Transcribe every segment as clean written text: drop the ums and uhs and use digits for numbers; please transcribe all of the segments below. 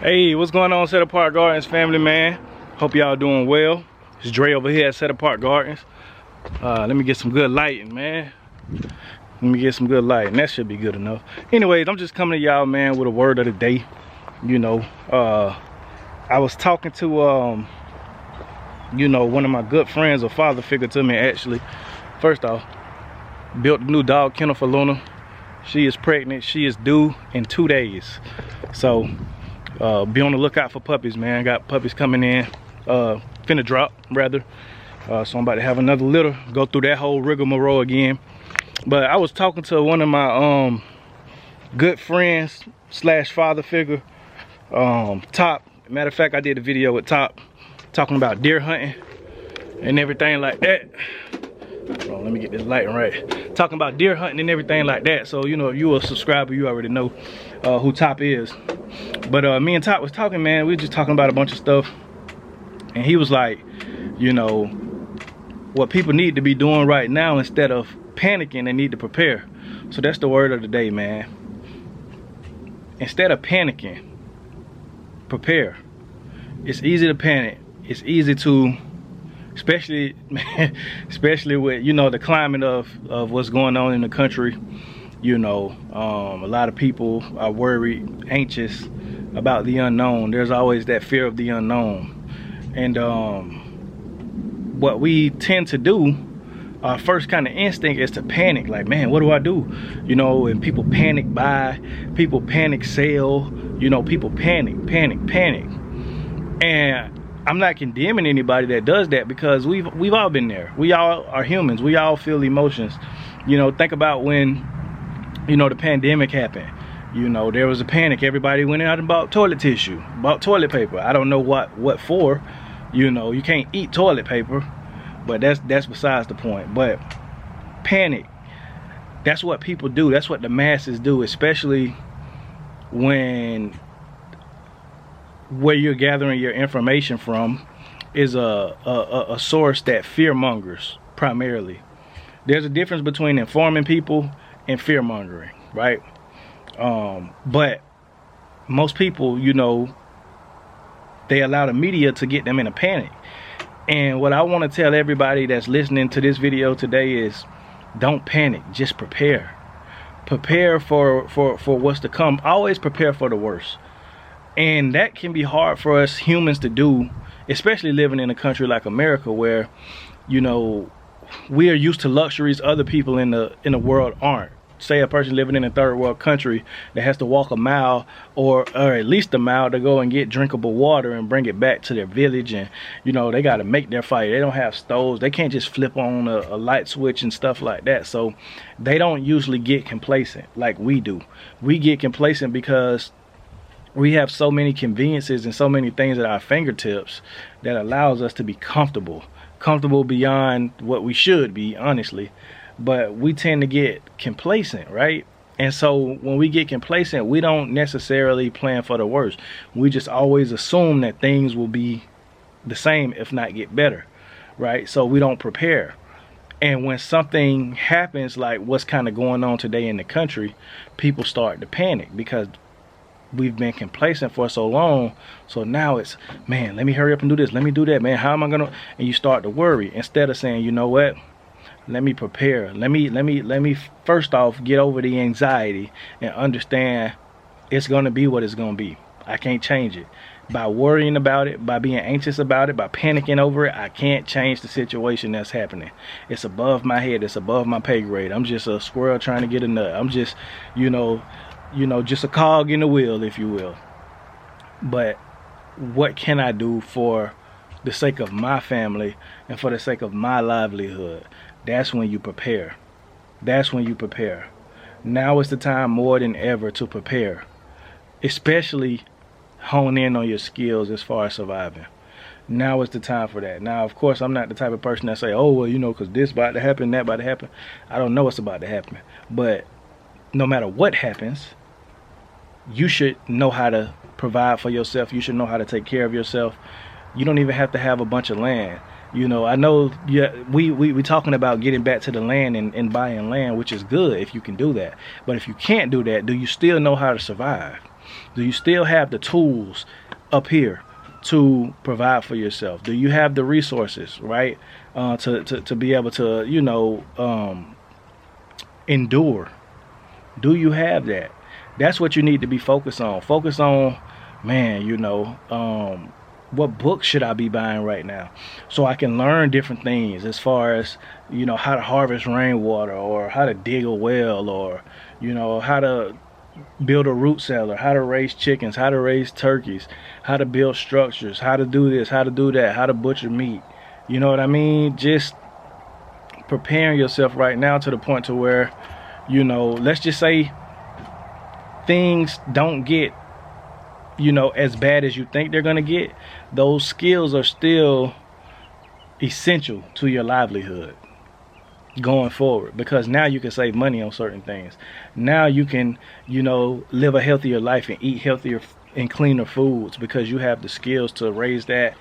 Hey, what's going on, Set Apart Gardens family, man? Hope y'all doing well. It's Dre over here at Set Apart Gardens. Let me get some good lighting, man. Let me get some good lighting. That should be good enough. Anyways, I'm just coming to y'all, man, with a word of the day. You know, I was talking to, you know, one of my good friends, a father figure to me, actually. First off, built a new dog kennel for Luna. She is pregnant. She is due in 2 days. So, be on the lookout for puppies, man. Got puppies coming in, finna drop rather. So I'm about to have another litter, go through that whole rigmarole again. But I was talking to one of my good friends slash father figure, Top. Matter of fact, I did a video with Top talking about deer hunting and everything like that. Hold on, let me get this lighting right. Talking about deer hunting and everything like that. So, you know, if you a subscriber, you already know who Top is. But me and Top was talking, man. We were just talking about a bunch of stuff. And he was like, you know, what people need to be doing right now, instead of panicking, they need to prepare. So that's the word of the day, man. Instead of panicking, prepare. It's easy to panic. It's easy to, especially with, you know, the climate of what's going on in the country. You know, a lot of people are worried, anxious about the unknown. There's always that fear of the unknown. And what we tend to do, our first kind of instinct is to panic. Like, man, what do I do? You know, and people panic buy, people panic sell, you know, people panic. And I'm not condemning anybody that does that, because we've all been there. We all are humans. We all feel emotions. You know, think about when, you know, the pandemic happened. You know, there was a panic. Everybody went out and bought toilet tissue, bought toilet paper. I don't know what for. You know, you can't eat toilet paper, but that's besides the point. But panic, that's what people do. That's what the masses do, especially when where you're gathering your information from is a source that fear mongers primarily. There's a difference between informing people and fear mongering, right? But most people, you know, they allow the media to get them in a panic. And what I want to tell everybody that's listening to this video today is, don't panic, just prepare. Prepare for what's to come. Always prepare for the worst. And that can be hard for us humans to do, especially living in a country like America, where, you know, we are used to luxuries other people in the world aren't. Say a person living in a third world country that has to walk a mile or at least a mile to go and get drinkable water and bring it back to their village, and, you know, they got to make their fire. They don't have stoves. They can't just flip on a light switch and stuff like that. So they don't usually get complacent like we do. We get complacent because we have so many conveniences and so many things at our fingertips that allows us to be comfortable beyond what we should be, honestly. But we tend to get complacent, right? And so when we get complacent, we don't necessarily plan for the worst. We just always assume that things will be the same, if not get better, right? So we don't prepare. And when something happens like what's kind of going on today in the country, people start to panic because we've been complacent for so long. So now it's, man, let me hurry up and do this. Let me do that, man. How am I gonna? And you start to worry instead of saying, you know what? Let me prepare. Let me first off get over the anxiety and understand it's gonna be what it's gonna be. I can't change it. By worrying about it, by being anxious about it, by panicking over it, I can't change the situation that's happening. It's above my head. It's above my pay grade. I'm just a squirrel trying to get a nut. I'm just, you know, just a cog in the wheel, if you will. But what can I do for the sake of my family and for the sake of my livelihood? That's when you prepare. That's when you prepare. Now is the time more than ever to prepare. Especially hone in on your skills as far as surviving. Now is the time for that. Now, of course, I'm not the type of person that say, oh, well, you know, because this about to happen, that about to happen. I don't know what's about to happen. But no matter what happens, you should know how to provide for yourself. You should know how to take care of yourself. You don't even have to have a bunch of land. You know, I know, yeah, we talking about getting back to the land and buying land, which is good if you can do that. But if you can't do that, do you still know how to survive? Do you still have the tools up here to provide for yourself? Do you have the resources, right, to be able to, you know, endure? Do you have that? That's what you need to be focused on. Focus on, man, you know, what books should I be buying right now so I can learn different things as far as, you know, how to harvest rainwater, or how to dig a well, or, you know, how to build a root cellar, how to raise chickens, how to raise turkeys, how to build structures, how to do this, how to do that, how to butcher meat. You know what I mean? Just preparing yourself right now to the point to where, you know, let's just say things don't get, you know, as bad as you think they're gonna get. Those skills are still essential to your livelihood going forward, because now you can save money on certain things. Now you can, you know, live a healthier life and eat healthier and cleaner foods because you have the skills to raise that,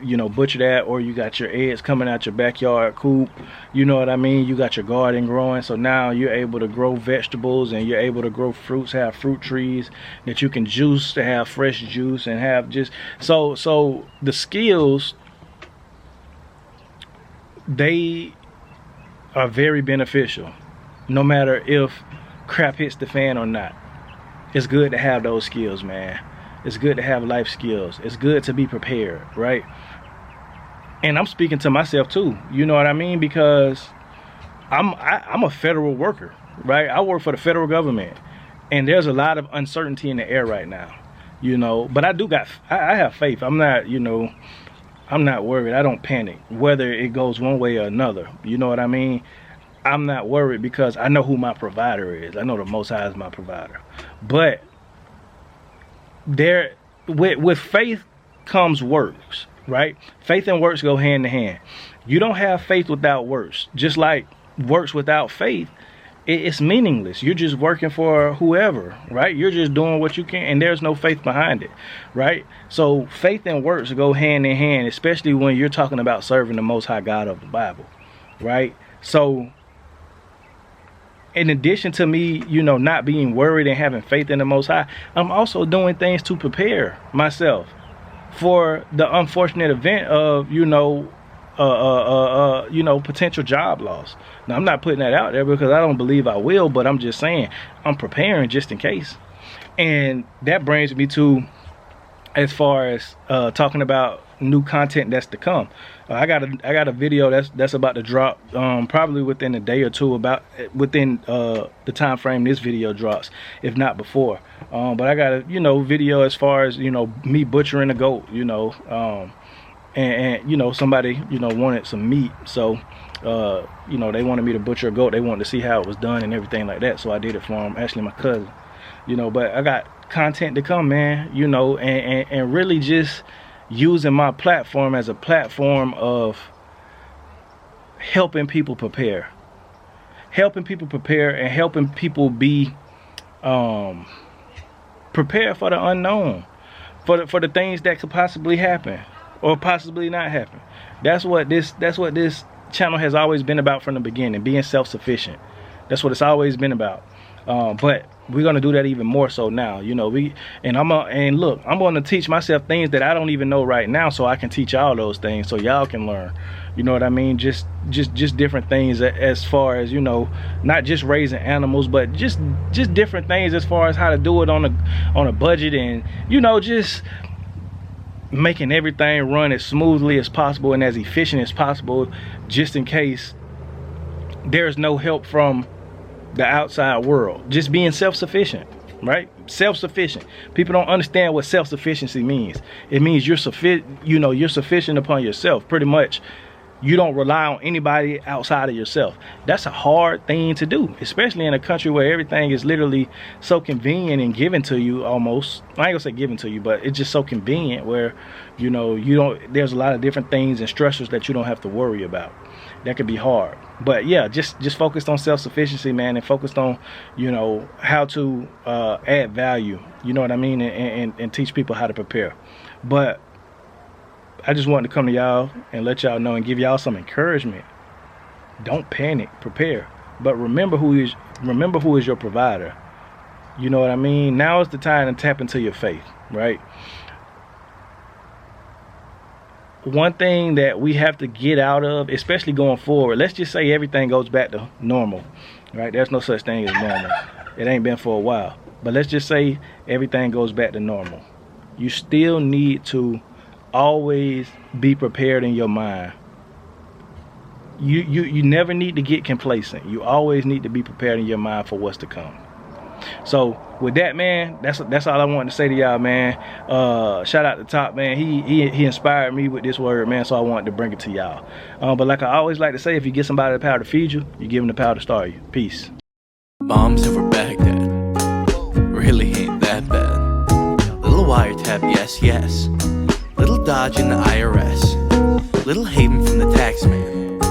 you know, butcher that, or you got your eggs coming out your backyard coop. You know what I mean? You got your garden growing, so now you're able to grow vegetables, and you're able to grow fruits, have fruit trees that you can juice, to have fresh juice, and have just so the skills, they are very beneficial no matter if crap hits the fan or not. It's good to have those skills, man. It's good to have life skills. It's good to be prepared, right? And I'm speaking to myself too, you know what I mean? Because I'm a federal worker, right? I work for the federal government, and there's a lot of uncertainty in the air right now, you know. But I have faith. I'm not, you know, I'm not worried. I don't panic whether it goes one way or another. You know what I mean? I'm not worried because I know who my provider is. I know the Most High is my provider. But there, with faith comes works, right? Faith and works go hand in hand. You don't have faith without works. Just like works without faith, it's meaningless. You're just working for whoever, right? You're just doing what you can, and there's no faith behind it, right? So faith and works go hand in hand, especially when you're talking about serving the Most High God of the Bible, right? So in addition to me, you know, not being worried and having faith in the Most High, I'm also doing things to prepare myself for the unfortunate event of, you know, potential job loss. Now, I'm not putting that out there because I don't believe I will, but I'm just saying I'm preparing just in case. And that brings me to, as far as talking about new content that's to come. I got a video that's about to drop probably within a day or two, about within the time frame this video drops, if not before. But I got a, you know, video as far as, you know, me butchering a goat, you know, and you know, somebody, you know, wanted some meat, so you know, they wanted me to butcher a goat. They wanted to see how it was done and everything like that, so I did it for them. Actually, my cousin, you know. But I got content to come, man, you know, and really just using my platform as a platform of helping people prepare, and helping people be prepared for the unknown, for the things that could possibly happen or possibly not happen. That's what this channel has always been about from the beginning, being self-sufficient. That's what it's always been about. But we're gonna do that even more so now, you know. And look, I'm gonna teach myself things that I don't even know right now, so I can teach y'all those things, so y'all can learn. You know what I mean? Just different things as far as, you know, not just raising animals, but just different things as far as how to do it on a budget, and, you know, just making everything run as smoothly as possible and as efficient as possible, just in case there's no help from the outside world. Just being self-sufficient, right? Self-sufficient. People don't understand what self-sufficiency means. It means you're sufficient upon yourself, pretty much. You don't rely on anybody outside of yourself. That's a hard thing to do, especially in a country where everything is literally so convenient and given to you almost. I ain't gonna say given to you, but it's just so convenient where, you know, there's a lot of different things and stressors that you don't have to worry about. That could be hard. But yeah, just focused on self-sufficiency, man, and focused on, you know, how to add value, you know what I mean, and teach people how to prepare. But I just wanted to come to y'all and let y'all know and give y'all some encouragement. Don't panic, prepare. But remember who is your provider. You know what I mean? Now is the time to tap into your faith, right? One thing that we have to get out of, especially going forward, let's just say everything goes back to normal, right? There's no such thing as normal. It ain't been for a while. But let's just say everything goes back to normal. You still need to always be prepared in your mind. You never need to get complacent. You always need to be prepared in your mind for what's to come. So with that, man, that's all I wanted to say to y'all, man. Shout out to Top, man. He inspired me with this word, man, so I wanted to bring it to y'all. But like I always like to say, if you get somebody the power to feed you, you give them the power to start you. Peace. Bombs over Baghdad really ain't that bad. Little wiretap, yes, yes. Little dodge in the IRS. Little haven from the tax man.